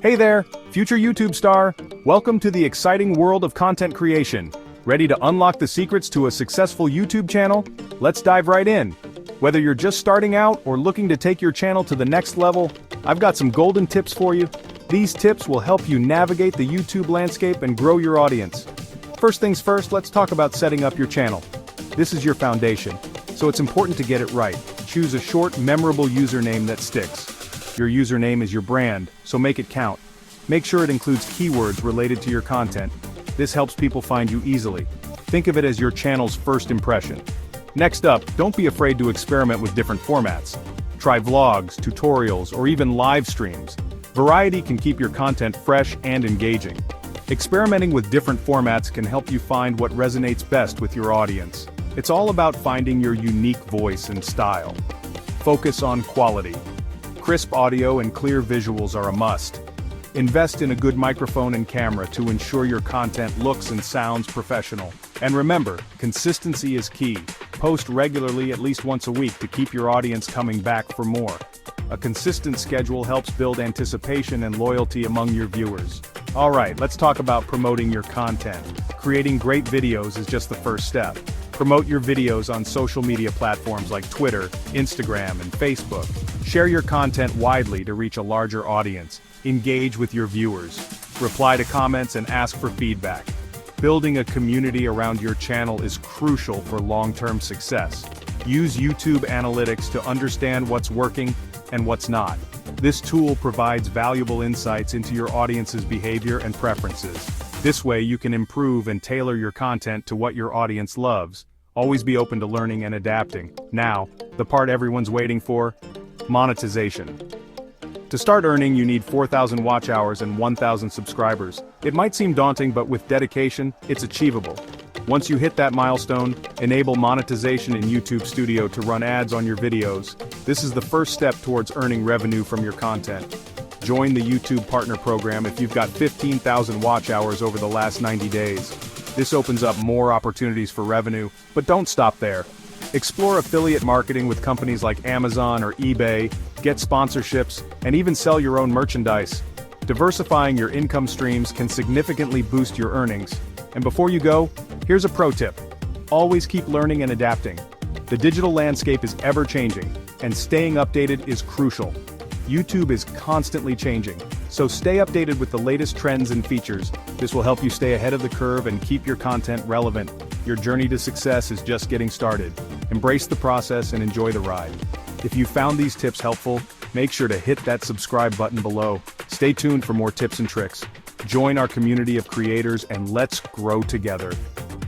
Hey there, future YouTube star. Welcome to the exciting world of content creation. Ready to unlock the secrets to a successful YouTube channel? Let's dive right in. Whether you're just starting out or looking to take your channel to the next level, I've got some golden tips for you. These tips will help you navigate the YouTube landscape and grow your audience. First things first, let's talk about setting up your channel. This is your foundation, so it's important to get it right. Choose a short, memorable username that sticks. Your username is your brand, so make it count. Make sure it includes keywords related to your content. This helps people find you easily. Think of it as your channel's first impression. Next up, don't be afraid to experiment with different formats. Try vlogs, tutorials, or even live streams. Variety can keep your content fresh and engaging. Experimenting with different formats can help you find what resonates best with your audience. It's all about finding your unique voice and style. Focus on quality. Crisp audio and clear visuals are a must. Invest in a good microphone and camera to ensure your content looks and sounds professional. And remember, consistency is key. Post regularly at least once a week to keep your audience coming back for more. A consistent schedule helps build anticipation and loyalty among your viewers. Alright, let's talk about promoting your content. Creating great videos is just the first step. Promote your videos on social media platforms like Twitter, Instagram, and Facebook. Share your content widely to reach a larger audience. Engage with your viewers. Reply to comments and ask for feedback. Building a community around your channel is crucial for long-term success. Use YouTube Analytics to understand what's working and what's not. This tool provides valuable insights into your audience's behavior and preferences. This way you can improve and tailor your content to what your audience loves. Always be open to learning and adapting. Now, the part everyone's waiting for: monetization. To start earning, you need 4,000 watch hours and 1,000 subscribers. It might seem daunting, but with dedication, it's achievable. Once you hit that milestone, enable monetization in YouTube Studio to run ads on your videos. This is the first step towards earning revenue from your content. Join the YouTube Partner Program if you've got 15,000 watch hours over the last 90 days. This opens up more opportunities for revenue, but don't stop there. Explore affiliate marketing with companies like Amazon or eBay, get sponsorships, and even sell your own merchandise. Diversifying your income streams can significantly boost your earnings. And before you go, here's a pro tip. Always keep learning and adapting. The digital landscape is ever-changing, and staying updated is crucial. YouTube is constantly changing, so stay updated with the latest trends and features. This will help you stay ahead of the curve and keep your content relevant. Your journey to success is just getting started. Embrace the process and enjoy the ride. If you found these tips helpful, make sure to hit that subscribe button below. Stay tuned for more tips and tricks. Join our community of creators and let's grow together.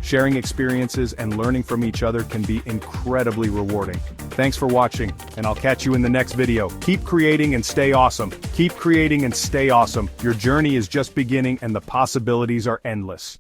Sharing experiences and learning from each other can be incredibly rewarding. Thanks for watching, and I'll catch you in the next video. Keep creating and stay awesome. Keep creating and stay awesome. Your journey is just beginning and the possibilities are endless.